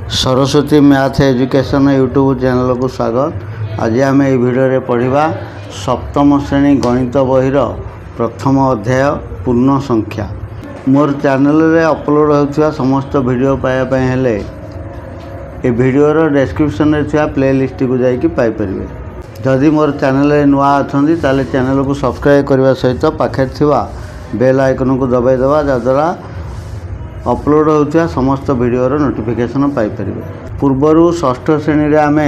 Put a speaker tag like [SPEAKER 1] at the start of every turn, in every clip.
[SPEAKER 1] Saraswati math education YouTube channel को स्वागत। आज आम ये भिडियो पढ़ा सप्तम श्रेणी गणित बहीर प्रथम अध्याय पूर्ण संख्या। मोर चैनल रे अपलोड होता समस्त वीडियो पाइबा हेले ए वीडियोर डिस्क्रिप्शन रे थिया प्लेलिस्ट को जाइए पाइपर। जदि मोर चैनल नुआ अच्छा ताले चैनल को सब्सक्राइब करने सहित पाखे थिवा बेल आइकन को दबाई देवा जद्वारा अपलोड होता समस्त वीडियोर नोटिफिकेशन पाइपर। पूर्वर षष्ठ श्रेणी रे आमे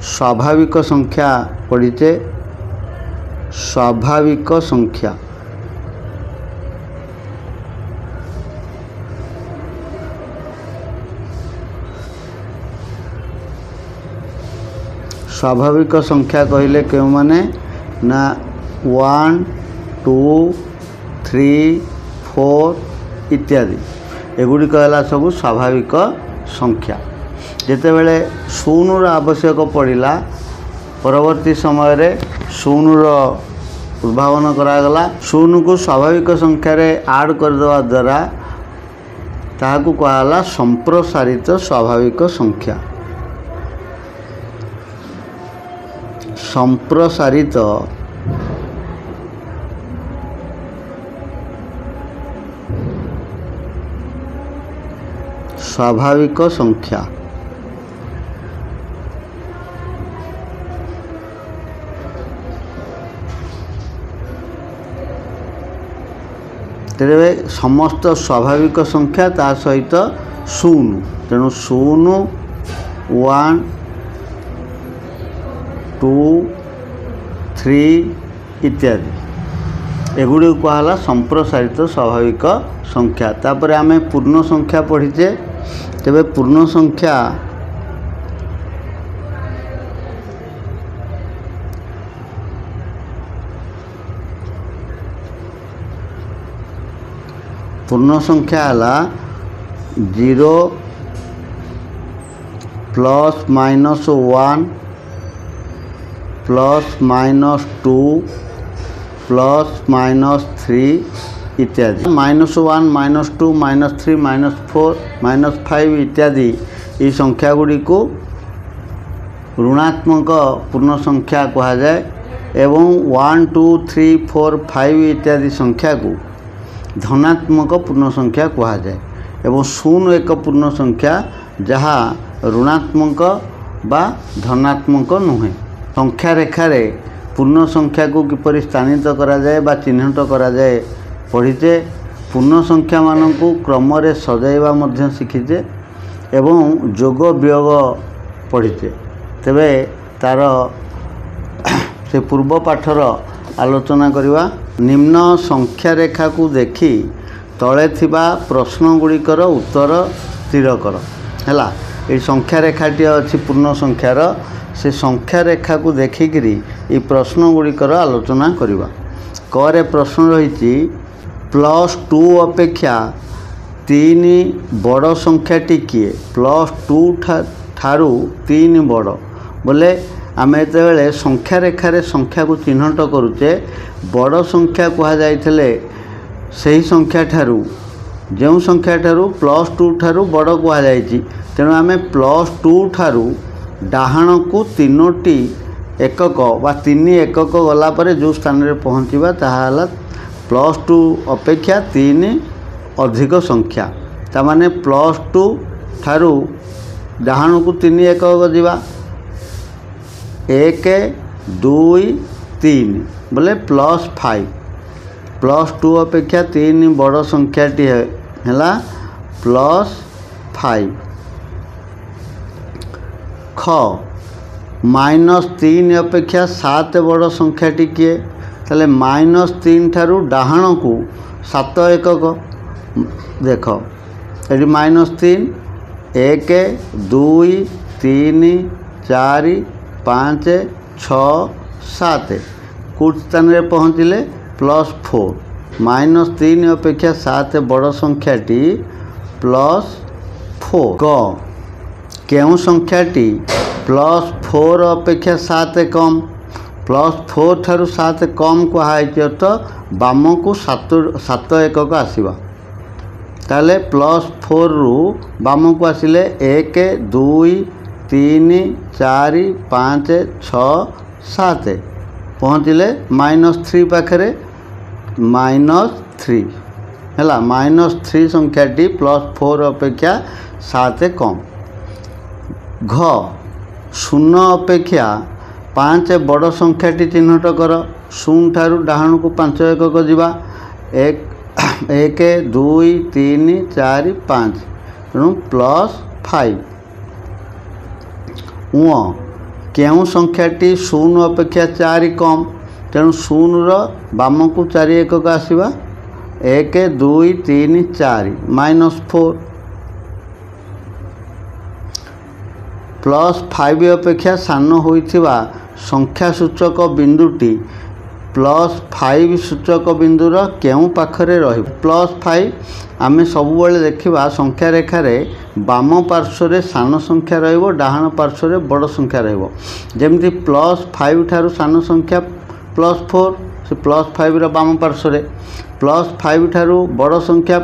[SPEAKER 1] स्वाभाविक संख्या पढ़ीचे। स्वाभाविक संख्या स्वाभाविक संख्या कहले क्यों माने ना 1 2 3 4 इत्यादि एगुड़िक है सब स्वाभाविक संख्या। जितेबले शून्यर आवश्यक पड़ा परवर्ती समय रे शून्यर उद्भावन करागला। शून्य को स्वाभाविक संख्या रे ऐड करदेवा द्वारा ताहाकू कहला संप्रसारित स्वाभाविक संख्या। संप्रसारित स्वाभाविक संख्या। तेरे समस्त स्वाभाविक संख्या ता सहित शून्य, तेणु शून्य 1 2 3 इत्यादि एगुड़ी कहला संप्रसारित स्वाभाविक संख्या। तापर आमे पूर्ण संख्या पढ़ीचे। तेबे पूर्ण संख्या हला 0 plus minus 1 plus minus 2 plus minus 3 इत्यादि। -1 -2 -3 -4 -5 इत्यादि ये संख्या गुड़ी को ऋणात्मक पूर्ण संख्या कहा जाए एवं 1 2 3 4 5 इत्यादि संख्या को धनात्मक पूर्ण संख्या कहा जाए एवं 0 एक पूर्ण संख्या जहाँ ऋणात्मक बा धनात्मक नुहे। संख्या रेखारे पूर्ण संख्या को किपरि स्थानित करा जाए बा चिन्हित करा जाए पढ़ीचे। पूर्ण संख्या मान को क्रम रे सजाइबा मध्य शिखीचे एवं जोग वियोग पढ़ीचे। तेबे तार से पूर्व पाठर आलोचना करिवा। निम्न संख्या रेखा को देखी तले थिबा प्रश्न गुड़िकर उत्तर स्थिर कर। हैला ये संख्या रेखाटी अच्छी पूर्ण संख्यार से संख्या रेखा को देखिकी ये प्रश्न गुड़िकर आलोचना करिवा। करे प्रश्न रही +2 अपेक्षा 3 बड़ संख्याटी किए। +2 ठारू 3 बड़ बोले आम ये संख्या रेखारे संख्या को चिन्हट करुचे बड़ संख्या कह जाइथिले सही संख्या ठारू जो संख्या ठारू +2 ठारू बड़ कह जाइछि। तेणु आम +2 ठारू डाहाण को 3टी एकक बा 3 एकक गला पर जो स्थान रे पहुँचवा ताहा +2 अपेक्षा 3 अधिक संख्या। तामाने +2 ठारू डाहाण को 3 एकक जीवा 1 2 3 बोले +5 +2 अपेक्षा 3 बड़ संख्याटी है +5। ख -3 अपेक्षा 7 बड़ संख्याटी किए ताले -3 ठारू डाहाण को 7 एकक देख ये -3 1 2 3 4 5 6 7 कुछ स्थान रे पहुँचले +4 -3 अपेक्षा 7 बड़ संख्याटी +4। ग केउं संख्याटी +4 अपेक्षा 7 कम +4 ठारू 7 कम कहुई तो बाम को 7 एकक आसवा ताले +4 रु बाम को आसिले 1 2 3 4 5 6 7 पहुँचले -3 पाखे -3 है -3 संख्याटी +4 अपेक्षा 7 कम। घ 0 अपेक्षा 5 बड़ संख्याटी चिन्हट कर। 0 ठारू डाहण को 5 एकक जीवा 1 2 3 4 5 तेणु +5। केउ संख्याटी 0 अपेक्षा 4 कम तेणु 0 रो बाम को 4 एकक आसवा 1 2 3 4 -4 +5 अपेक्षा सान होइथिबा संख्या सूचक बिंदुटी +5 सूचक बिंदुर केउ पाखरे रही। +5 आमे सबुबले देखिबा संख्या रेखा रे बाम पार्श्व रे सान संख्या रहइबो डाहाण पार्श्व रे बड़ संख्या रहइबो। जेमति +5 ठारू सान संख्या +4 से +5 रो बाम पार्श्व रे +5 ठारू बड़ संख्या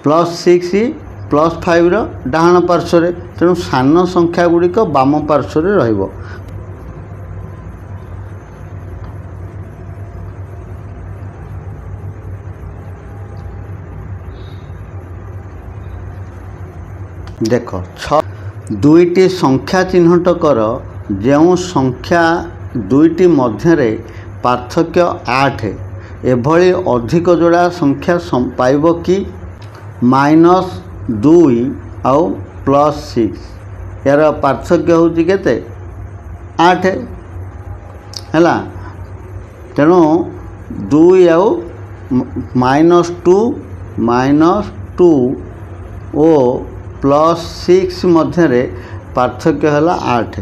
[SPEAKER 1] +6 +5 रो डाहाण पार्श्व रे तेणु सान संख्या गुड़िक बाम पार्श्व रे रहिबो। देख 6 दुईटी संख्या चिन्हट कर जो संख्या दुईटी मध्य पार्थक्य 8 एभली अधिक जोड़ा संख्या पाइब कि -2 आउ +6 यार पार्थक्य होची केते 8 हैला। तेणु 2 आउ -2 ओ +6 मध्य पार्थक्य है 8।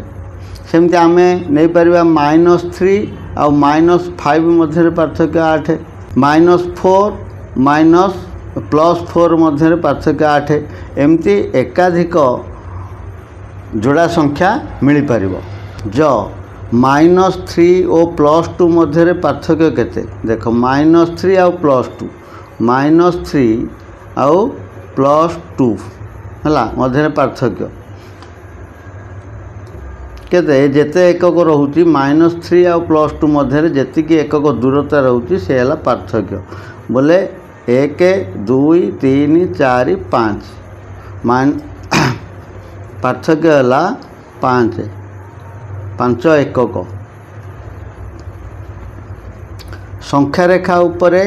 [SPEAKER 1] सेमती आम नहीं पार -3 आउ -5 मध्य पार्थक्य 8 -4 +4 मध्य पार्थक्य 8 एमती एकाधिक जोड़ा संख्या मिल पार। जो -3 और +2 मध्य पार्थक्य केते देख -3 आउ +2 -3 आउ +2 है मध्य पार्थक्य केते जेते एकक रोची -3 आउ +2 मध्य जेतिकी एकक दूरता रोची से है पार्थक्य बोले 1 2 3 4 5 पार्थक्य है 5 एकक। संख्या रेखा उपरे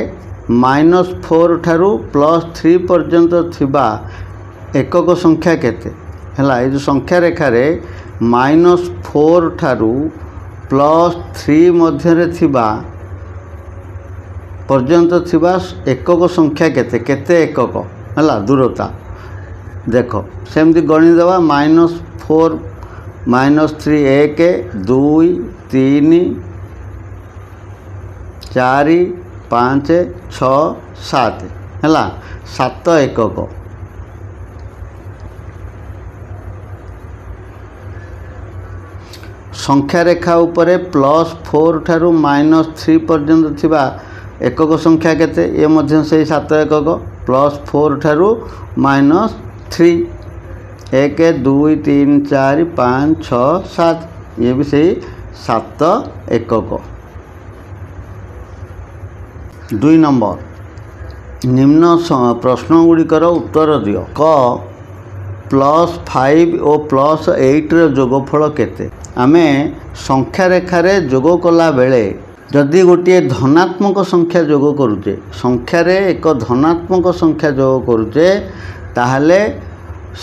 [SPEAKER 1] -4 ठारू +3 पर्यंत थिबा एकक संख्या केते है ये संख्या रेखा रे -4 ठारू +3 मध्य थिबा पर्यंत थिबा एकक संख्या केते केते एकक है दूरता देख सेमती गणी देवा -4 -3 1 2 3 4 5 6 7 है 7 एकक। संख्या रेखा उपरे +4 ठारू -3 पर्यंत थिबा एकक संख्या केते ये मध्य से 7 एकक +4 ठारू -3 1 2 3 4 5 6 7 ये भी सही 7 एकक। 2 नंबर निम्न प्रश्न गुड़िकर उत्तर दियो। क +5 और +8 जोगफल केते आमे संख्या रेखा रे जोग कला बेले जदि गोटे धनात्मक संख्या जोग करुचे संख्या रे एक धनात्मक संख्या जोग करुचे ताहले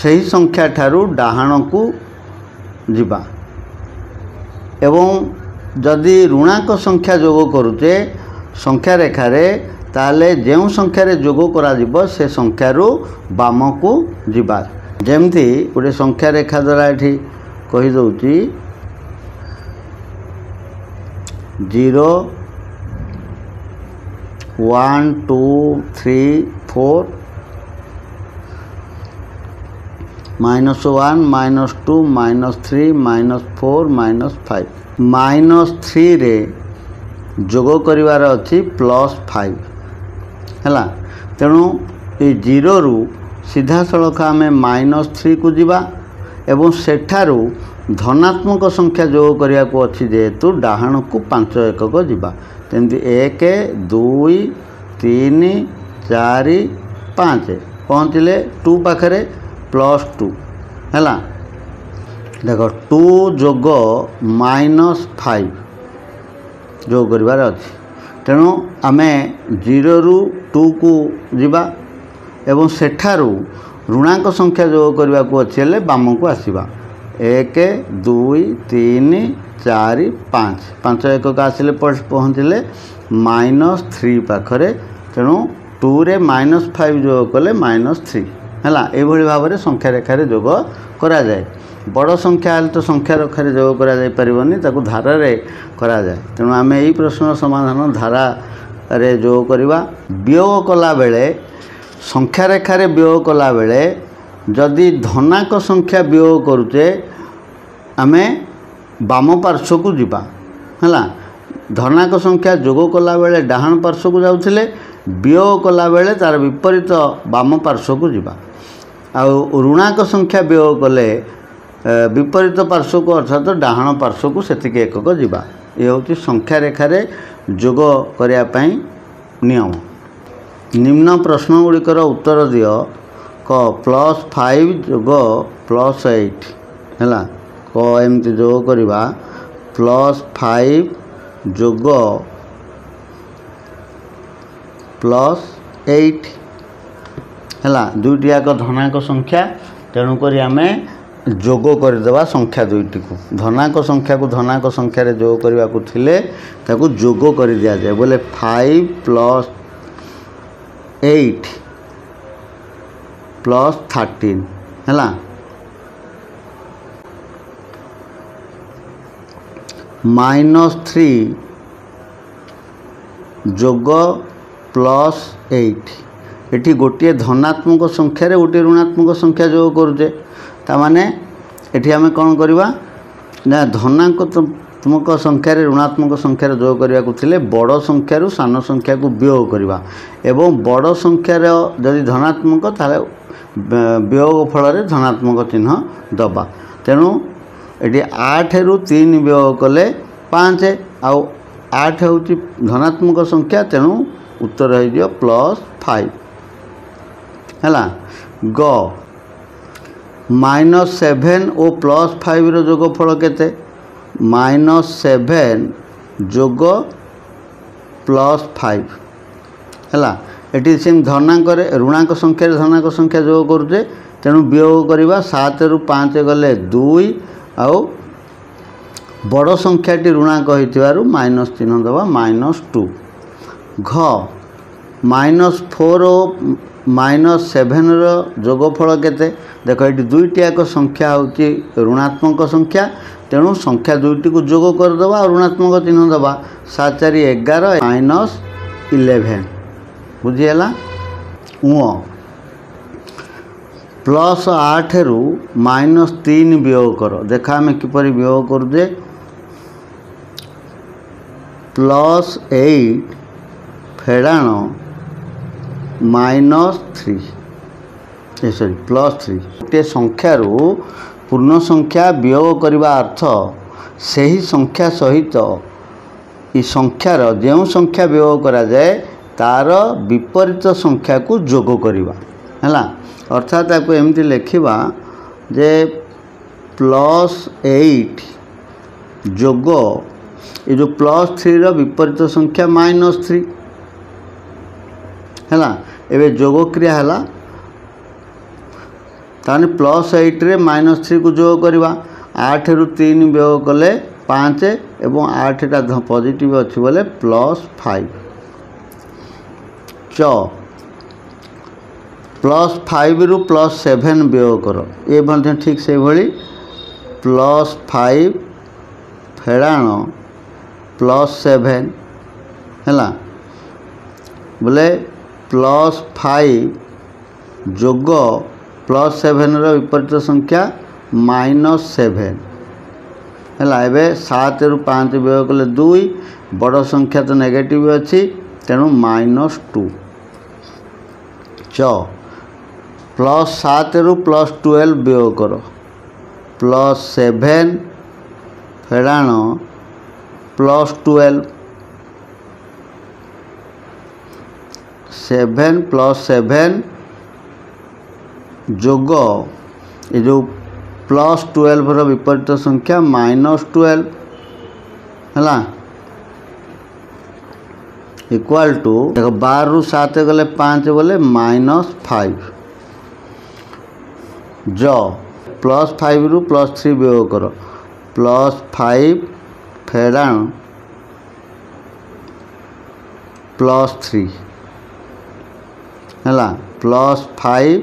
[SPEAKER 1] सही संख्या ठारू डाहाण को जीवा एवं जदि ऋणाक संख्या जोग करुचे संख्या रेखा रे ताहले जेउ संख्या रे जोग करा जीवो से संख्या रू बाम को जीवा। जेमती गोटे संख्या रेखा द्वारा एठी कहि दउची 0 1 2 3 4 -1 -2 -3 -4 -5 -3 रे जोग करिवार अछि +5 हैला। तेणु ये 0 रु सीधा सड़क आम -3 को जीवा एवं सेठारू धनात्मक संख्या जोग करने को अच्छी जेहेतु डाहाण को 5 एकक जीवा तेमती 1 2 3 4 5 पहुँचले 2 पाखरे +2 है देख 2 जोग -5 जोग करार अच्छी तेणु आम 0 ରୁ 2 को जीवा एवं सेठारू ऋणांक संख्या जोग करने को अच्छी हेल्ले बाम को आसवा 1 2 3 4 5 5 एकक आसिले पहुँचले -3 पाखरे तेणु 2 रे -5 जोग कले -3 है ये भाव में संख्या रेखार जोग करा जाए बड़ संख्या हेल्ले तो संख्या रेखार जोग करा जाय परिबनी ताकू धारा रे करा जाए तेणु आम यही प्रश्न समाधान धारा रे जोग करवा वियोग कला बेले संख्या रेखार वियोग कला बेले जदि धनाक संख्या वियोग करुचे आमे बाम पार्श्व को जीवा है धनाक संख्या जोग कला बेले डाहाण पार्श्व को जाउथिले वियोग कला बेले तार विपरीत बाम पार्श्व को जीवा आउ ऋणाक संख्या वियोग कले विपरीत पार्श्व को अर्थात डाहाण पार्श्व को सेतिके एकक जीवा ये हूँ संख्या रेखार जोग करने नियम निम्न प्रश्न गुड़िकर उत्तर दियो क +5 जोग +8 है क एमती जोग करवा +5 जोग +8 है दुईटी याक धनाक संख्या तेणुक आम जोग करदेवा संख्या दुईटी को धनाक संख्या को धनाक संख्या रे जोग करने को थिले ताकू जोग कर दिया जाए बोले 5 + 8 + 13 है -3 जोग +8 एटी गोटे धनात्मक संख्यार गोटे ऋणात्मक संख्या जोग करुचे तामाने एटी आमे कौन करवा ना धनात्मक संख्यार ऋणात्मक संख्यार जोग करने को थिले बड़ संख्यारू सान संख्या को वियोग करवा एवं बड़ संख्यार जदि धनात्मक ताले वियोग फल धनात्मक चिन्ह दबा तेणु ये 8 ରୁ 3 वियोग कले 5 आउ 8 हूँ धनात्मक संख्या तेणु उत्तर हो +5 है ग -7 और +5 रो जोगफल केते -7 जोग +5 है ये सेम धनाक ऋणाक संख्या धनाक संख्या जोग करुचे तेणु वियोग करवा 7 ରୁ 5 गले 2 आउ बड़ संख्याटी ऋणाक होइतिबारु माइनस चिन्ह दबा -2 घ -4 और -7 रो जोगफल केते देख ये दुईटी याक संख्या होची ऋणात्मक संख्या तेणु संख्या दुईटी को जोग करदबा और ऋणात्मक चिन्ह दबा 7 4 11 -11 बुझीगला +8 ରୁ -3 वियोग कर देखा आम किपरि वियोग करुजे +8 फेड़ाण -3 सॉरी +3 गोटे संख्यार पूर्ण संख्या वियोग करने अर्थ से ही संख्या सहित ये संख्यार जो संख्या वियोग करा जाए तार विपरीत संख्या को जोग करवा है अर्थात आपको एमती लिखा जे +8 जोग ये जो +3 रो विपरीत संख्या -3 है एवं जोग क्रिया है ताने +8 रे -3 को जोग करवा 8 ରୁ 3 वियोग कले 5 एवं 8टा पॉजिटिव अच्छी बोले +5 +5 ରୁ +7 वियोग कर ये ठीक से भली +5 फेड़ाण +7 है बोले +5 जोग +7 रो विपरीत संख्या -7 है 7 ରୁ 5 वियोग कले 2 बड़ संख्या तो नेगेटिव अच्छी तेणु -2 +7 रु +12 वियोग कर +7 फेड़ाण +12 7 + 7 जोग ये जो +12 रो विपरीत संख्या -12 है इक्वाल टू देखो 12 रु 7 गले 5 बोले -5 ज +5 रु +3 वियोग कर +5 फेड़ाण +3 है +5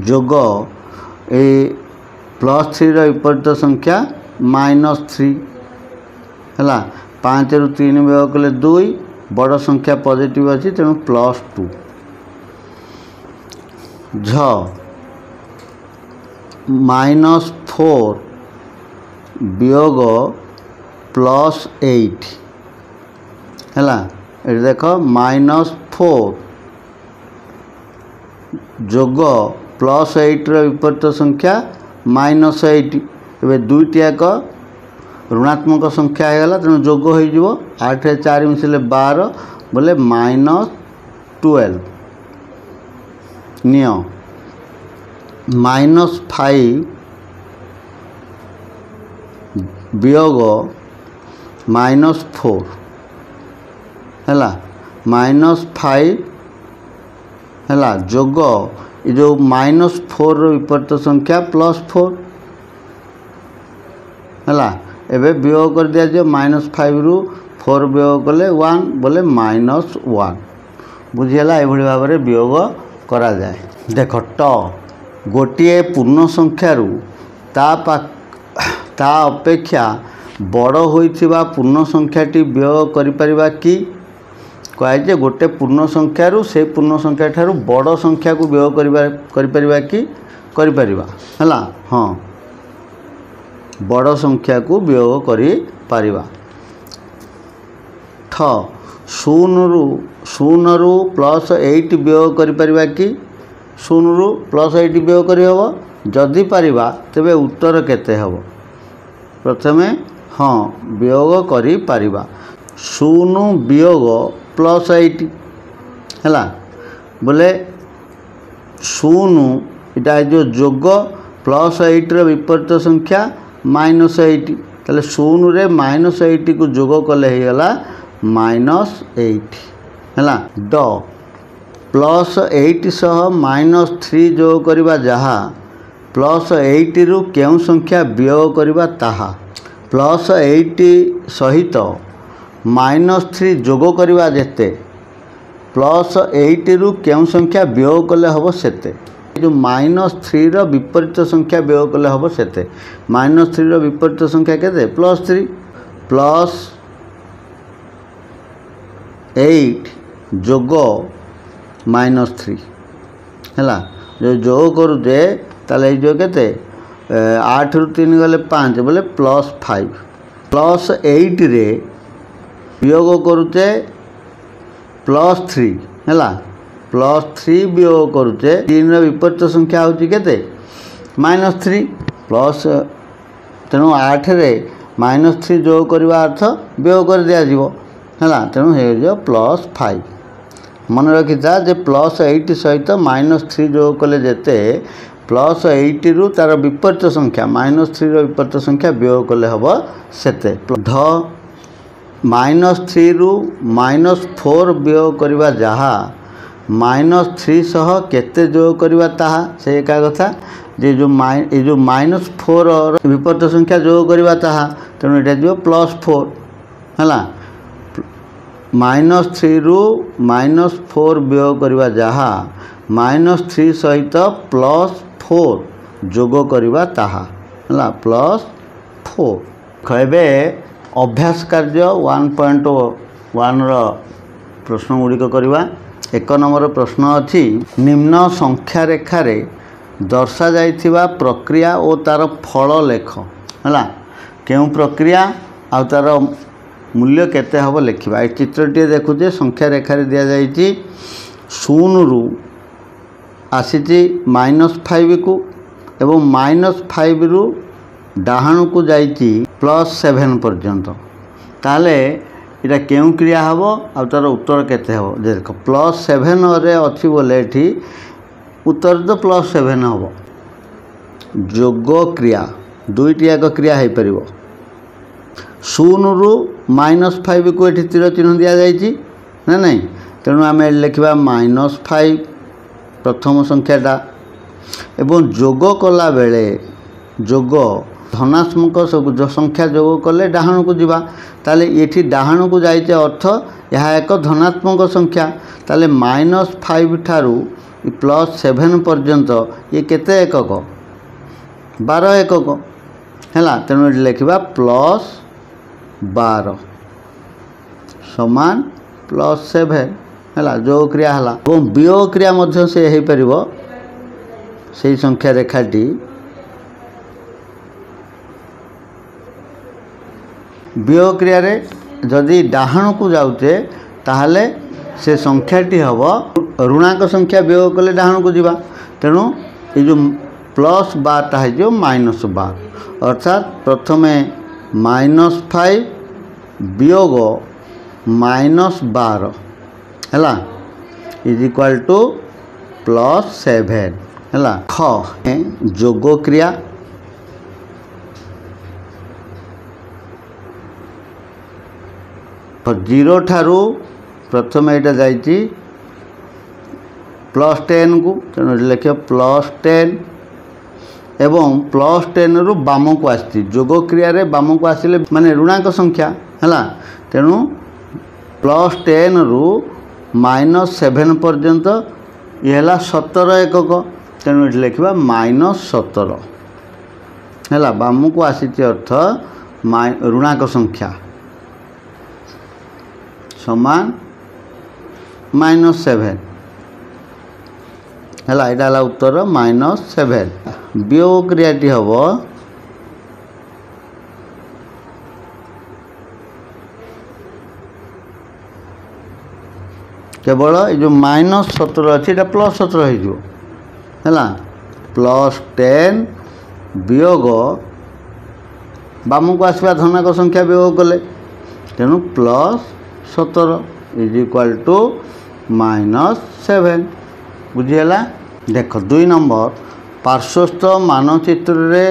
[SPEAKER 1] जोग ए +3 रो विपरीत संख्या -3 है 5 रु 3 वियोग कले 2 बड़ संख्या पॉजिटिव अच्छी तेणु +2 झ -4 वियोग +8 है ये देख -4 जोग +8 रो विपरीत संख्या -8 ए दुईटी एक ऋणात्मक संख्या होगा तेणु जोग हो 8 4 मिसले 12 बोले -12 निय -5 वियोग -4 है -5 है जोग ये जो -4 रो विपरीत संख्या +4 है एबे वियोग कर दिया जो -5 रु 4 वियोग कले 1 बोले -1 बुझीगला ये भाव में वियोग करा जाए। देख ट गोटे पूर्ण संख्या ता अपेक्षा बड़ होइथिबा पूर्ण संख्याटी वियोग करि परिबा कि कहे गोटे पूर्ण संख्या से पूर्ण संख्या ठारू बड़ संख्या को वियोग करि परिबा कि करि परिबा हला हाँ बड़ संख्या को वियोग करि परिबा। ठ 0 रु +8 वियोग करि परिबा कि 0 रु +8 वियोग करि हबो जदि परिबा तेबे उत्तर केते हबो प्रथमे हाँ वियोग करि परिबा 0 वियोग +8 है बोले 0 इटा जो जोग +8 रो विपरीत संख्या -8 ताले 0 रे -8 को जोग कले ही गला -8 है ड +8 सह -3 जोग करिबा जहा +8 रु केउ संख्या वियोग करिबा ताहा +8 सहित -3 जोग करिबा जेते +8 रु केउ संख्या वियोग कले हबो सेते जो -3 रो विपरीत संख्या वियोग कले हबो सेते -3 रो विपरीत संख्या केते +3 +8 जोग -3 है जो जोग करुचे ताले जो केते 8 रु 3 गले 5 बोले +5 +8 रे वियोग करुचे +3 है +3 वियोग करुचे 3 रो विपरीत संख्या होची केते -3 प्लस तेणु 8 रे -3 जोग करवा अर्थ वियोग कर दिया जीवो है तेणु हो +5 मन रखी था जे +8 सहित -3 जोग कले जेते +8 रु तार विपरीत संख्या -3 रो विपरीत संख्या वियोग कले हब सेते ध -3 रु -4 वियोग करवा जहा -3 सह केते जोग करवा ताहा से एका कथा जे जो -4 विपरीत संख्या जोग करवा ताहा तेणु एटा जो +4 है -3 रु -4 वियोग करवा जहा -3 सहित +4 जोग करवा ताहा है +4 कहबे अभ्यास कार्य 1.1 रो प्रश्न गुड़िक करवा। 1 नंबर प्रश्न अच्छी निम्न संख्या रेखार दर्शा जाइथिबा प्रक्रिया और तार फल लेख है क्यों प्रक्रिया आ तार मूल्य केते हब लिखा। ये चित्रटी देखुचे संख्या रेखार दि जाइए 0 रु आसी -5 को एवं -5 रु डाहाण को जाइए +7 पर्यंत ताले इटा क्यों क्रिया हम आ तार उत्तर केते हम देख +7 रे अच्छी बोले ये उत्तर तो +7 हम जोग क्रिया दुईटी याक क्रिया हो पार 0 रु -5 को ये तीर चिन्ह दि जाइए ना नहीं तेणु आम लिखा -5 प्रथम संख्याटा एवं जोग कला बेले जोग धनात्मक जो संख्या जोग कले डाहाण को जीवा ताले ये डाहाण को जाइए अर्थ यह एक धनात्मक संख्या ताले -5 ठारू +7 पर्यंत ये केते एकक 12 एकक है तेणु ये लिखा +12 समान +7 है जो क्रिया है और वियोग क्रिया मध्य से हो पार से संख्या रेखाटी वियोग क्रिया रे जदि डाहाण को जाऊे ताहले से संख्याटी हम ऋणांक संख्या वियोग कले डाहाण को जीवा तेणु ये जो +12 हो -12 अर्थात प्रथमे -5 वियोग -12 है इज इक्वाल टू +7 है ख जोग क्रिया तो 0 ठारू प्रथम यहाँ जाइए +10 को तेणु लिखे +10 एवं +10 रु बाम को आसी जोग क्रिया रे बाम को आसिले माने ऋणांक संख्या है तेणु +10 रु -7 पर्यंत ये है 17 एकक तेणु ये लिखा -17 है बाम को आसी अर्थ ऋणांक संख्या समान -7 है यहाँ उत्तर -7 वियोग क्रियाटी हम केवल ये जो -17 अच्छी +17 हो +10 वियोग बाम को आसवा धनाक संख्या वियोग कले तेणु +17 इज इक्वाल टू -7 बुझीगला देख 2 नंबर पार्श्वस्थ मानचित्र रे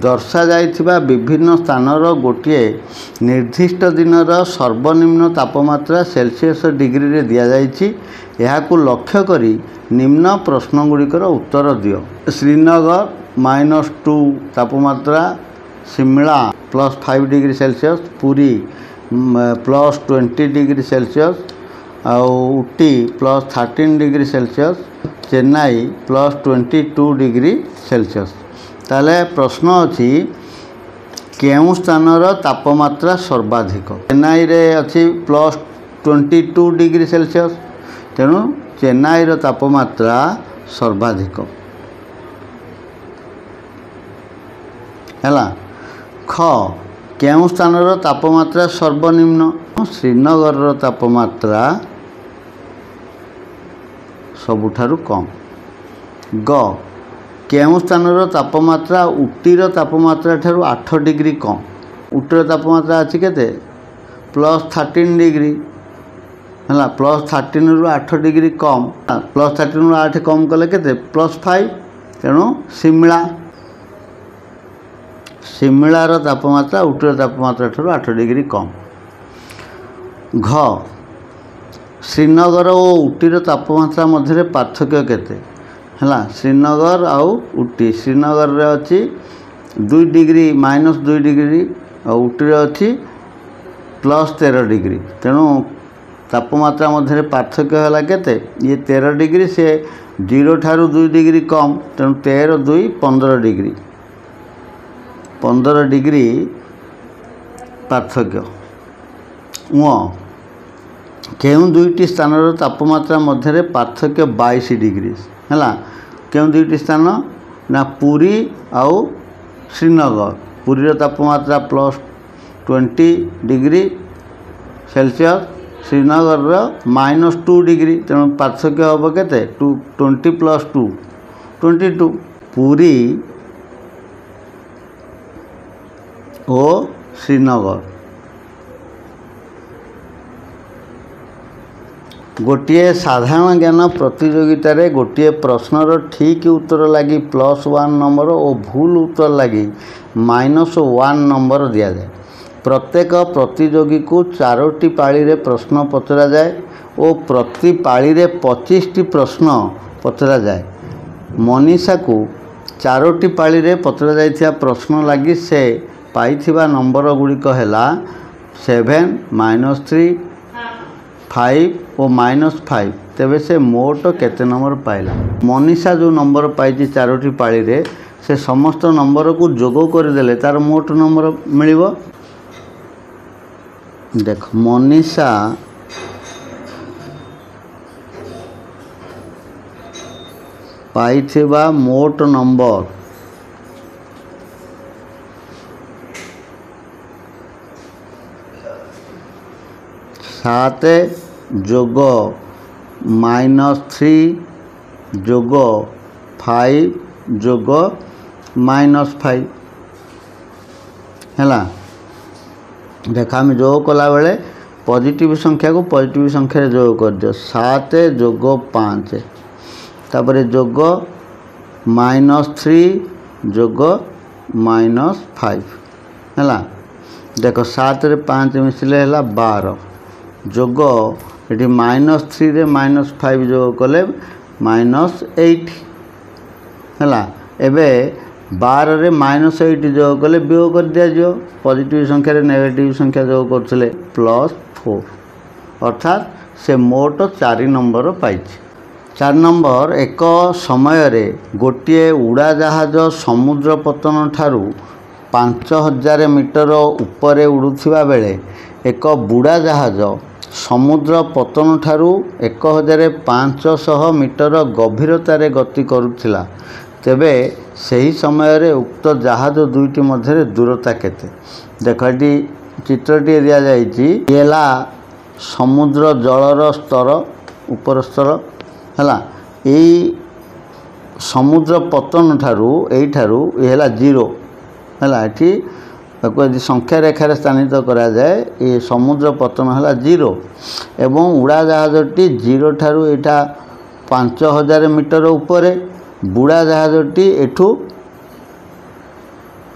[SPEAKER 1] दर्शा जाइथिबा विभिन्न स्थानर गोटे निर्दिष्ट दिनर सर्वनिम्न तापमात्रा सेल्सियस डिग्री रे दिया जाइछि एहाकु लक्ष्य करी निम्न प्रश्न गुड़िकर उत्तर दियो श्रीनगर -2 तापमात्रा Shimla +5 degree Celsius Puri +20 degree Celsius Ooty +13 degree Celsius Chennai +22 degree Celsius ताले प्रश्न अच्छी केउं स्थानर तापमात्रा सर्वाधिक चेन्नई रे अच्छी +22 डिग्री सेल्सियस तेणु चेन्नई रो तापमात्रा सर्वाधिक है ख केउं स्थानर तापमात्रा सर्वनिम्न श्रीनगर तापमात्रा सबुठारु कम ग केउं स्थानर तापमात्रा ऊटीर तापमात्रा ठारू 8 डिग्री कम ऊटीर तापमात्रा अच्छी केते +13 डिग्री है +13 रु 8 डिग्री कम +13 रु 8 कम कले केते +5 तेणु शिमलार तापमात्रा ऊटीर तापमात्रा ठारू 8 डिग्री कम घ श्रीनगर और ऊटीर तापमात्रा मध्य पार्थक्य केते है श्रीनगर आउ ऊटी श्रीनगर रे अच्छी 2 डिग्री -2 डिग्री और ऊटी अच्छी +13 डिग्री तेणु तापमात्रा मध्य पार्थक्य है केते ये 13 डिग्री से 0 ठारू 2 डिग्री कम तेणु 13 2 15 डिग्री 15 डिग्री पार्थक्य केउं दुईटी स्थानर तापमात्रा मध्य पार्थक्य 22 डिग्री है केउं दुईटी स्थान ना पुरी आउ श्रीनगर पुरीर तापमात्रा +20 डिग्री सेल्सियस श्रीनगर -2 डिग्री तेणु पार्थक्य हम के 20 + 2 22। पुरी और श्रीनगर गोटे साधारण ज्ञान प्रतियोगिता रे गोटे प्रश्नर ठीक उत्तर लगी +1 नंबर और भूल उत्तर लगी -1 नंबर दिया जाए। प्रत्येक प्रतियोगी को 4टी पाली रे प्रश्न पचरा जाए और प्रति पाली रे 25टी प्रश्न पचरा जाए। मनीषा को 4टी पाली रे पचरा जाइथिया प्रश्न लगी से पाइथिबा नंबर गुड़िक हैला 7 -3 5 और -5। तेबे से मोट केते नंबर पाइला? मनीषा जो नंबर पाई 4टी पाली रे से समस्त नंबर को जोग करदेले तार मोट नंबर मिलिबो। देख मनीषा पाइथिबा मोट नंबर 7 जोग -3 जोग 5 जोग -5 है। देखा आम जोग कला बेले पॉजिटिव संख्या को पॉजिटिव संख्या रे जोग कर दियो। 7 जोग 5 तापर जोग -3 जोग -5 है। देख 7 रे 5 मिसले है 12 जोग ये -3 रे -5 जोग कले -8 है। एबे 12 रे -8 जोग कले वियोग कर दिया जो पॉजिटिव संख्या रे नेगेटिव संख्या जोग करथिले +4 अर्थात से मोट 4 नंबर पाई। 4 नंबर एक समय रे गोटे उड़ाजहाज समुद्र पतन ठारू 5000 मीटर ऊपर उड़ुथिबा बेले एक बुड़ा जहाज समुद्र पतन ठारू 1500 मीटर गभीरतार गति करुथिला। तेबे सही समय रे उक्त जहाज दुईटी मध्य दूरता केते? देख ये चित्रटी दिया जाइछि येला समुद्र जलर स्तर ऊपर स्तर है। यही समुद्र पतन ठारू एठारू ये 0 है। यदि संख्या रेखार स्थानित करा जाए ये समुद्र पतन है 0 एवं उड़ाजहाजटी 0 ठारू एटा 5000 मीटर ऊपर बुड़ा जहाजटी एठू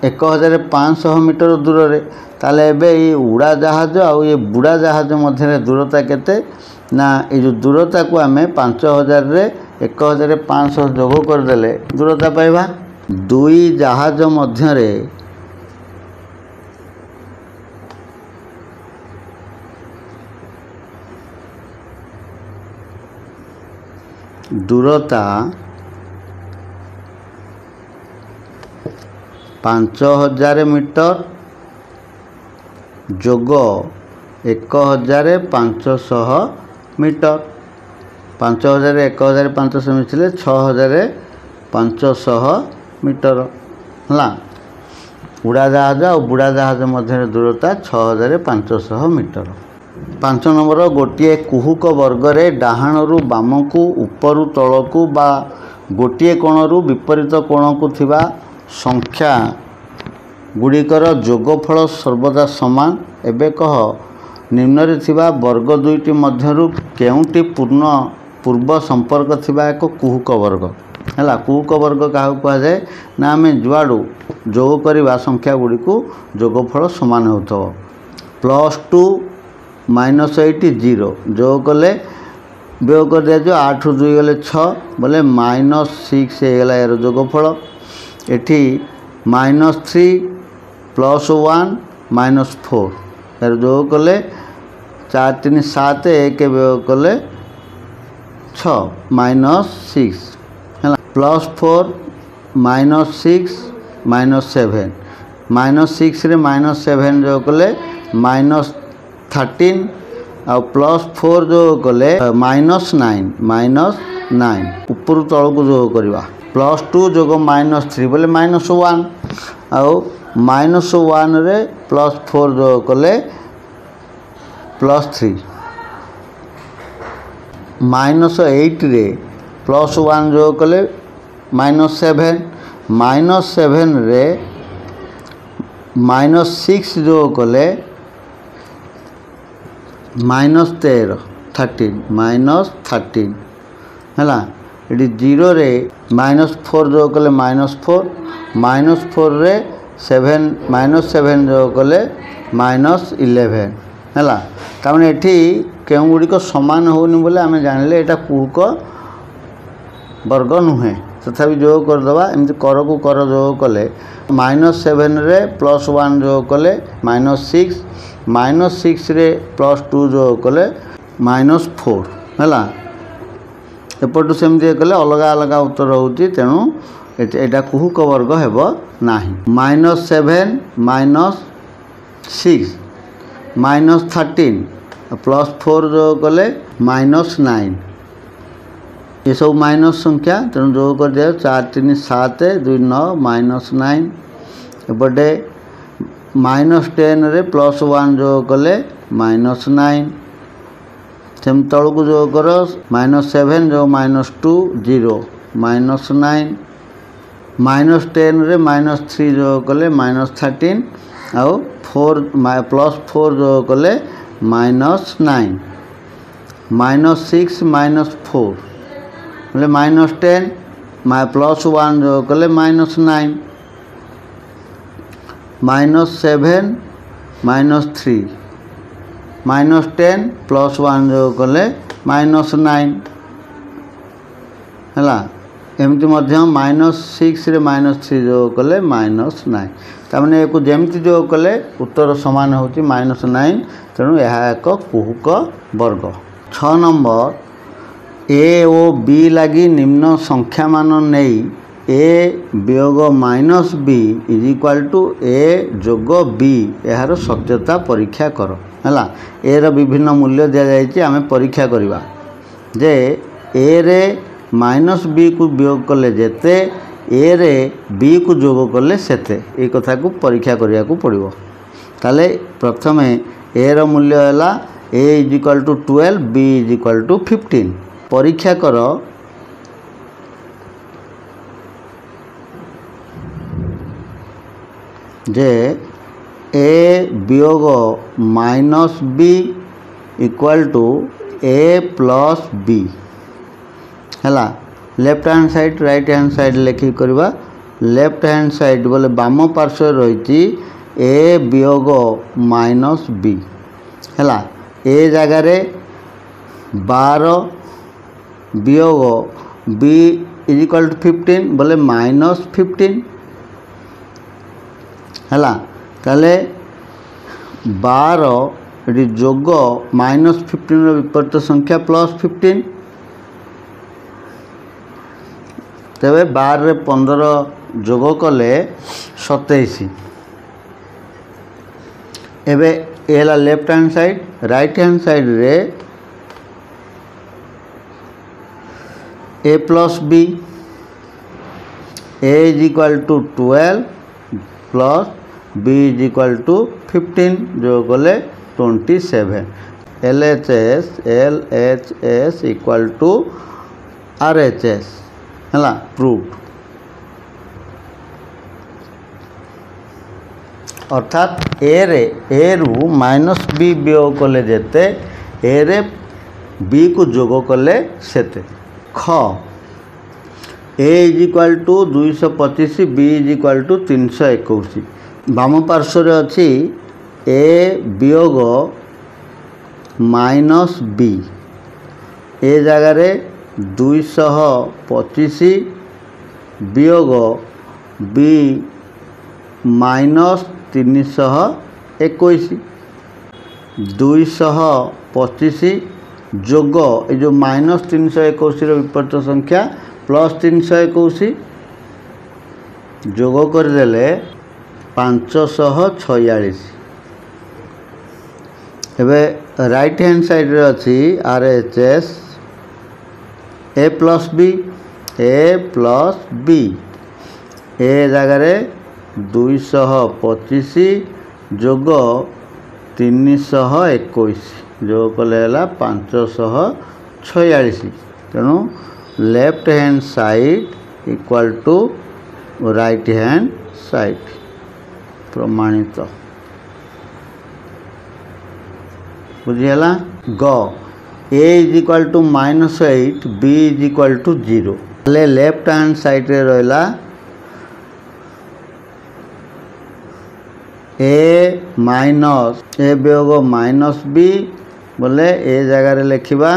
[SPEAKER 1] 1500 मीटर दूर रे। ताले एबे ये उड़ाजहाज और ये बुड़ा जहाज मध्य दूरता केते ना ये जो दूरता को आम 5000 रे 1500 जोग करदेले दूरता पाइबा। दुई जहाज मध्य दूरता 5000 मीटर जोग 1500 मीटर 5000 1500 मिसले 6500 मीटर है। उड़ाजहाज और बुड़ा जहाज मध्य दूरता 6500 मीटर। 5 नंबर गोटे कुहुक वर्ग रे डाहाणु बाम को ऊपर तल को बा गोटे कोणरू विपरीत कोण को थिबा संख्या गुड़िकर जोगफल सर्वदा समान। एबे कह निम्न थिबा वर्ग दुईटी मध्यरु केउटी पूर्व संपर्क थिबा एक कुहुक वर्ग है। कुहुक वर्ग क्या कह जाए ना आम जुआड़ू जोग करवा संख्या गुड़ी को जोगफल समान हो। +2 -8 0 जोग कले वियोग कर दिया 8 ରୁ 2 गले 6 बोले -6 होगा यार जोगफल। एठी -3 +1 -4 यार जोग कले 4 3 7 1 वियोग कले 6 -6 है। +4 -6 -7 -6 रे -7 जोग कले -13 और +4 जो कले -9 ऊपर तल को जो करवा। +2 जोग -3 बोले -1 आउ -1 रे +4 जो कले +3 -8 रे +1 जोग कले -7 -7 रे -6 जोग कले -13 -13 है ये 0 रे -4 जोग कले -4 -4 रे 7 -7 जोग कले -11 है तामने एठी केउ गुड़िक समान होनी बोले आम जानिले एटा कुहक वर्ग नुहे तथापि जोग करदे एमती कर को कर जोग कले -7 रे +1 जोग कले -6 -6 रे +2 जोग कले -4 है एपटू सेमती कले अलग अलग उत्तर होती तेणु एटा कुहक वर्ग हेब नाही। -7 -6 -13 +4 जोग कले -9 ये सब माइनस संख्या तेणु जोग कर दिया 4 3 7 2 9 -9 एपटे -10 रे +1 जोग कले -9 सेम तल को जोग कर -7 जो -2 0 -9 -10 रे -3 जोग कले -13 आउ 4 +4 जोग कले -9 -6 -4 बोले -10 +1 जोग कले -9 -7 -3 -10 +1 जोग कले -9 है एमती -6 रे -3 जोग कले -9 तामने एक जमती जोग कले उत्तर सामान होची -9 तेणु यह एक कुहक वर्ग। 6 नंबर ए ओ बी लगी निम्न संख्या मान नहीं ए वियोग -b = ए जोग b यार सत्यता परीक्षा कर है ए रो विभिन्न मूल्य दि जाए आम परीक्षा करवा जे ए रे -b को वियोग कले जेते ए रे b को जोग कले सेते ये कथा को परीक्षा करिया को पड़िबो। ताले प्रथमे ए रो मूल्य हैला a = 12 b = 15 परीक्षा कर जे a वियोग -b = a + b है left hand side right hand side लेखि करवा लेफ्ट हैंड साइड बोले बाम पार्श्व रही a वियोग -b है ए जगार 12 वियोग b = 15 बोले -15 है ताले 12 ये जोग -15 विपरीत संख्या +15 तेरे 12 रे 15 जोग कले 27 एबे एला left hand side right hand side रे a + b a = 12 plus b = 15 जो गले 27 LHS = RHS है प्रूफ अर्थात ए रु -b वियोग कले जेते ए रे b को जोग कले सेते। ख a = 225 b = 321 बाम पार्श्व अच्छी a वियोग -b ए जगार 225 वियोग b -321 225 जोग ये जो -321 विपरीत संख्या +321 जोग करदेले 546 एबे राइट हैंड साइड रे अच्छी RHS a + b ए जगार 225 जोग 321 जो कले 546 46 तेणु left hand side equal to right hand side प्रमाणित बुझीगला। ग A is equal to -8 B is equal to 0 ले लेफ्ट हैंड साइड रे रहला ए माइनस ए वियोग माइनस बी बोले ए जगह लिखा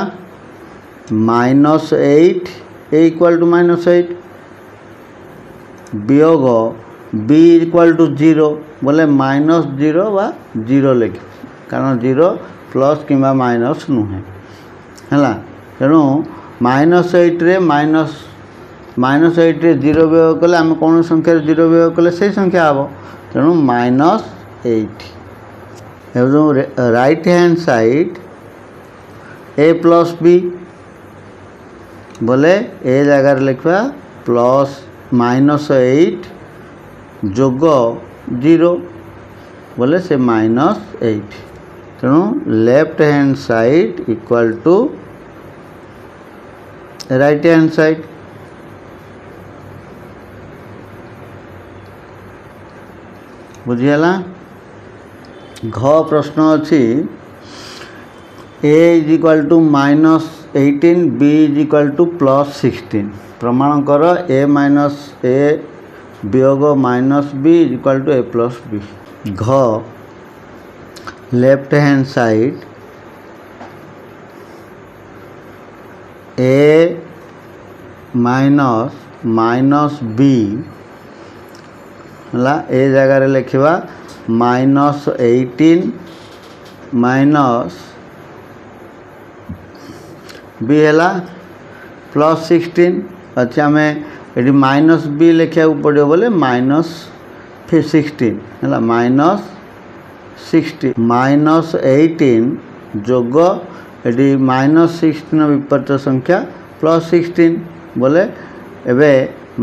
[SPEAKER 1] -8 ए इक्वल टू -8 वियोग बी इक्वल टू 0 बोले -0 वा 0 लिख कारण 0 प्लस कि माइनस नुहे है तेणु -8 रे -8 रे 0 वियोग कले आम कौन संख्या 0 वियोग कले से संख्या हम तेणु -8 राइट हैंड साइड ए प्लस बी बोले ए जगह लिखा प्लस -8 जोग 0 बोले से -8 तेणु left hand side equal to right hand side बुझीगला। घ प्रश्न अच्छी A is equal to -18 B is equal to +16 प्रमाण कर ए माइनस ए वियोग minus B is equal to A plus B. घ left hand side A minus B ए जगह लिखा -18 माइनस बी है +16 अच्छा आम ये माइनस बी लिखा पड़ो बोले -16 है -16 -18 जोग ये -16 विपरीत संख्या +16 बोले एबे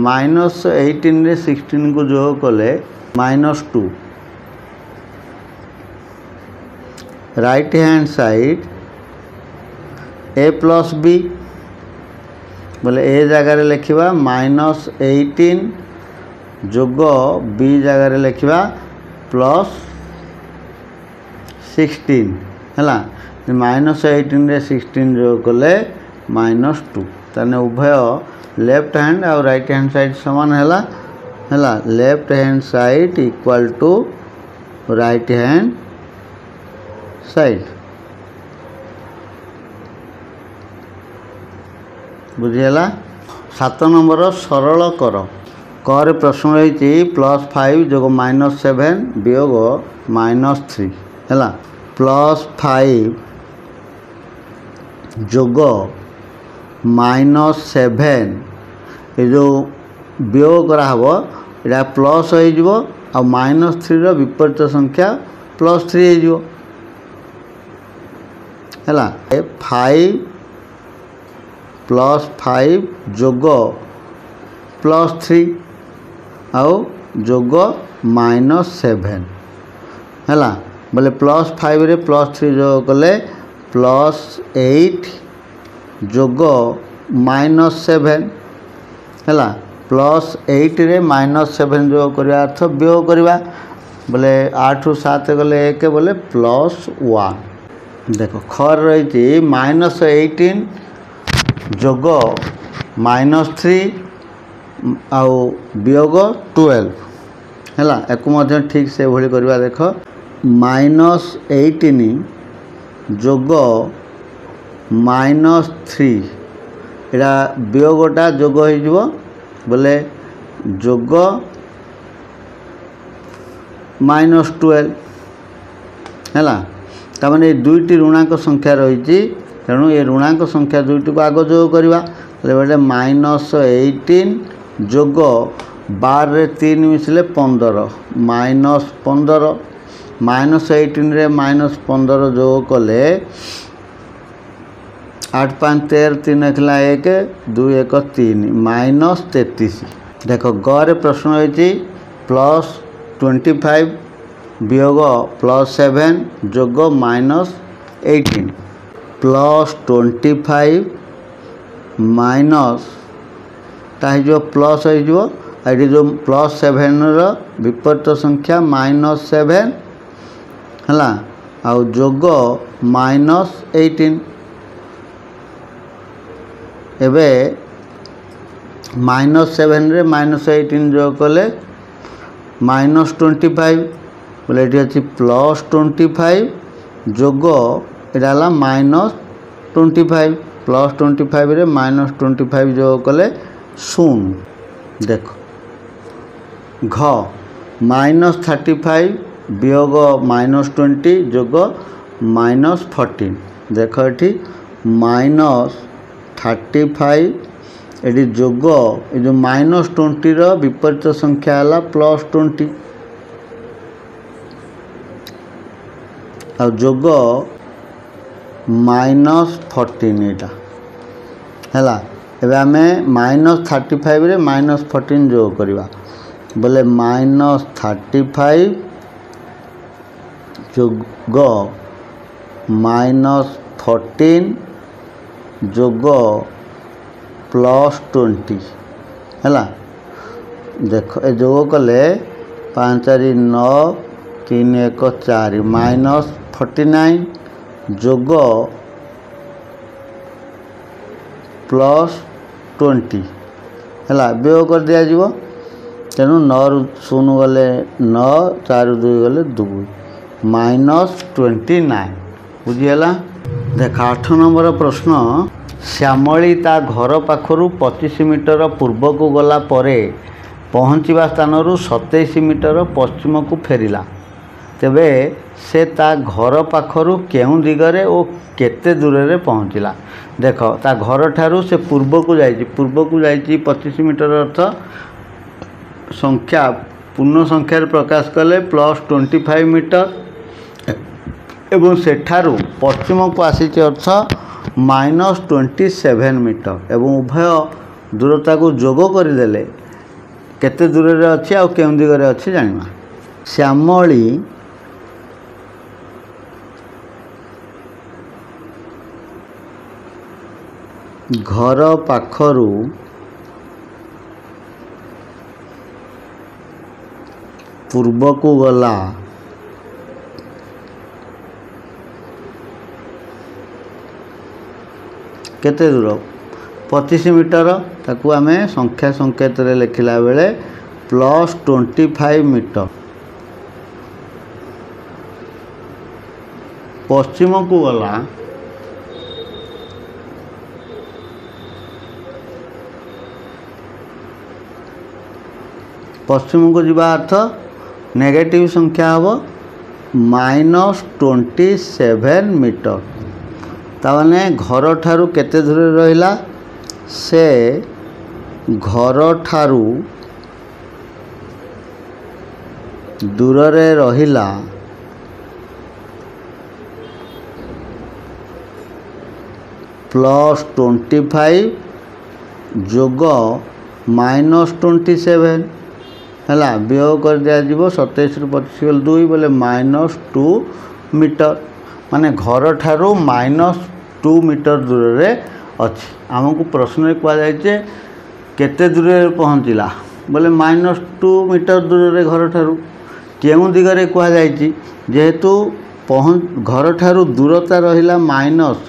[SPEAKER 1] -18 रे 16 को जोग कले -2 राइट हैंड साइड ए प्लस बी बोले ए जगह लिखा -18 जोग बी जगह लिखा +16 है -18 रे 16 जोग कले -2 ताने उभय लेफ्ट हैंड और राइट हैंड साइड समान है left hand side equal to right hand side बुझीगला। 7 नंबर सरल कर कर प्रश्न रही +5 जोग -7 वियोग -3 है +5 जोग -7 ये जो वियोग कराव यहाँ प्लस हो -3 विपरीत संख्या +3 हो 5 +5 जोग +3 आउ जोग -7 है बोले +5 रे +3 जोग कले +8 जोग -7 है +8 रे -7 जोग करवा अर्थ वियोग करवा बोले 8 ରୁ 7 गले 1 बोले +1 देखो खर रही -18 जोग -3 आउ वियोग 12 है एक ठीक से भली करवा देख -18 जोग -3 एटा वियोगटा जोग हो बोले जोग -12 है तामाने दुईटी ऋणांक संख्या रही तेणु ये ऋणांक संख्या दुईटी को आग जोग करवा बोले -18 जोग 12 रे 3 मिसले 15 -15 -18 रे -15 जोग कले 8 5 13 3 एकला 1 2 1 3 -33 देखो गरे प्रश्न रही +25 वियोग +7 जोग -18 +25 माइनस ता हो प्लस हो ये जो +7 विपरीत संख्या -7 है आउ जोग -18 एबे -7 रे -18 जोग कले -25 बोले ये अच्छी +25 जोग यहाँ -25 +25 रे -25 जोग कले 0 देखो घ -35 वियोग -20 जोग -14 देख ये -35 ये जोग ये जो -20 विपरीत संख्या है +20 आ जोग -14 यहाँ है एबे आमे -35 रे -14 जोग करवा बोले -35 जोग -14 जोग +20 है देख ए जोग कले 5 4 9 3 1 4 -49 जोग +20 है वियोग कर दिया तेणु 9 रु 0 गले 9 4 रु 2 गले 2 -29 बुझीगला देख 8 नंबर प्रश्न श्यामली ता घर पाखरु 25 मीटर पूर्व को गला परे पहुँचवा स्थान 27 मीटर पश्चिम को फेरिला तेबे से ता घर पाखरु केउं दिगरे और केते दूर रे पहुँचला देख ता घर ठारू से पूर्व को जाइए 25 मीटर अर्थ संख्या पूर्ण संख्या प्रकाश कले +25 मीटर एवं सेठारू पश्चिम को आसी अर्थ -27 मीटर एवं उभय दूरता को जोग करदेले केते दूर रे अच्छी आ केउं दिगरे अच्छी जानिमा श्यामली घर पाखरु पूर्व को गला केते दूर 25 मीटर ताकू आमे संख्या संकेत रे लिखिला बेले +25 मीटर पश्चिम को गला पश्चिम को जीवा अर्थ नेगेटिव संख्या हम -27 मीटर ताने घर ठारू केते दूर रहिला से घर ठारू दूर रे रहिला +25 जोग -27 है वियोग कर दिया 27 रु 25 गल 2 बोले -2 मीटर माने घर ठारू -2 मीटर दूर रे अच्छी आमको प्रश्न कहुचे केते दूर रे पहुँचला बोले -2 मीटर दूर रे घर ठारू केउं दिगरे कहुई जेहेतु घर ठारू दूरता रहिला माइनस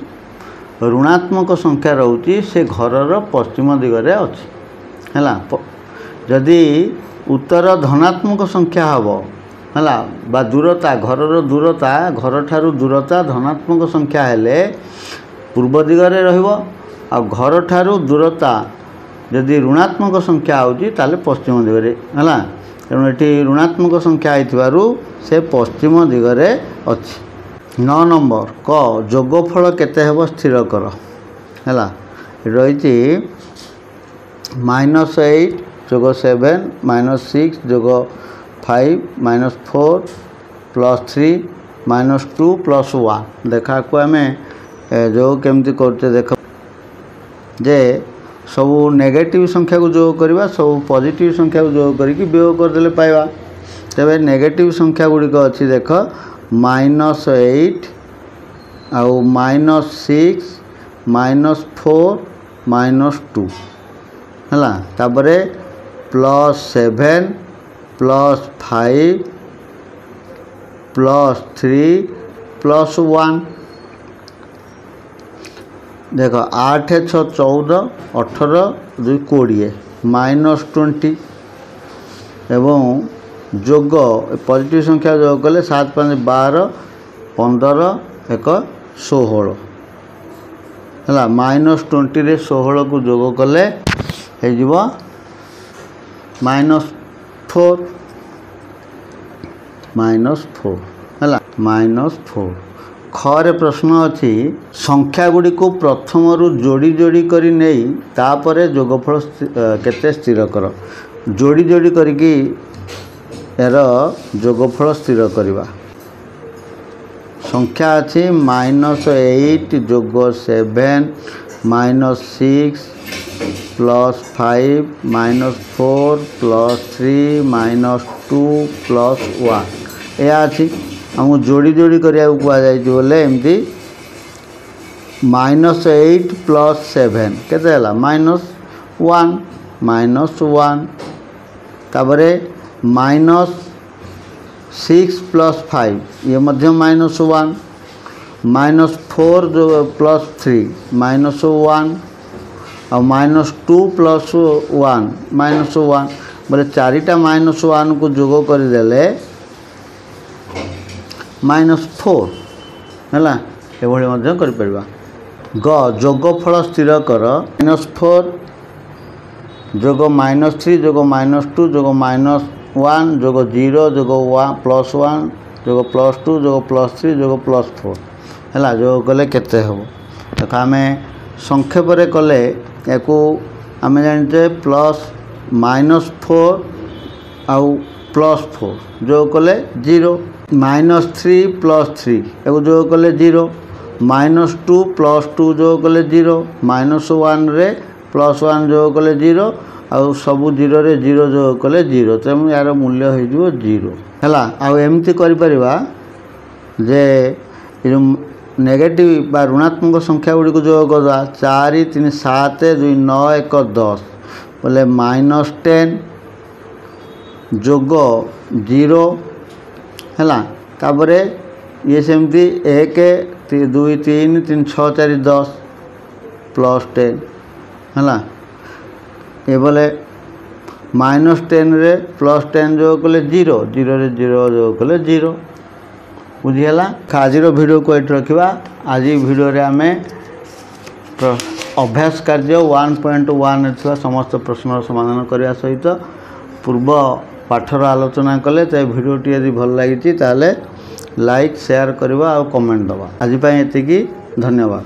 [SPEAKER 1] ऋणात्मक संख्या रोची से घरर पश्चिम दिगरे अच्छी है जदि उत्तर धनात्मक संख्या हम है बा दूरता घरर दूरता घर ठारू दूरता धनात्मक संख्या हेले पूर्व दिगरे रहिबो आ घर ठारू दूरता जदि ऋणात्मक संख्या होची ताले पश्चिम दिगरे है तेणु ये ऋणात्मक संख्या होइथिबारु से पश्चिम दिगरे अच्छी 9 नंबर क जोगफल केते हेबो स्थिर कर है रही -8 जोग 7 -6 जोग 5 -4 +3 -2 +1 देखा को आम जो केमती करते देख जे सब नेगेटिव संख्या को जोग करवा सब पॉजिटिव संख्या को जोग करके वियोग करदे पाइबा तेरे नेगेटिव संख्या गुड़िक अच्छी देख -8 आउ -6 -4 -2 है तापर +7 +5 +3 +1 देख 8 6 14 18 2 20 -20 एवं जोग पॉजिटिव संख्या जोग कले 7 5 12 15 1 16 है -20 रे 16 को जोग कले हो -4 है -4 खरे प्रश्न अच्छी संख्या गुड़ी को प्रथम रु जोड़ी जोड़ी करी नहीं तापरे जोगफल केते स्थिर कर जोड़ी जोड़ी करिकी यार जोगफल स्थिर करवा संख्या अच्छी -8 जोग 7 -6 +5 -4 +3 -2 +1 यह अच्छी हमको जोड़ी जोड़ी करिया बोले एमती -8 +7 केते हला -1 -1 तापरे -6 +5 ये मध्य -1 -4 जो +3 -1 और -2 +1 -1 बोले चारिटा -1 को जोग करदेले -4 है ये कर ग जोगफल स्थिर कर -4 जोग -3 जोग -2 जोग -1 जोग 0 जोग +1 जोग +2 जोग +3 जोग +4 है जोग कले केते हम देख आम संक्षेप कले या आम जाने +-4 आउ +4 जोग कले 0 -3 +3 या जोग कले 0 -2 +2 जोग कले 0 -1 रे +1 जोग कले 0 आउ सबू 0 रे 0 जोग कले 0 तेणु यार मूल्य हो 0 है आमती कर जे नेगेटिव बा ऋणात्मक संख्या गुड़ी को जोग करवा 4 3 7 2 9 1 10 बोले -10 जोग 0 है तापर ये सेमती 1 2 3 3 6 4 10 +10 है ये बोले -10 रे +10 जोग कले 0 0 रे 0 जोग कले 0 बुझीगला। आज वीडियो को ये रखा आज वीडियो रे आम अभ्यास कार्य 1.1 समस्त प्रश्न समाधान करने सहित पूर्व पाठर आलोचना कले तो वीडियोटी यदि भल लगी लाइक शेयर करवा और कमेंट दवा आज एति धन्यवाद।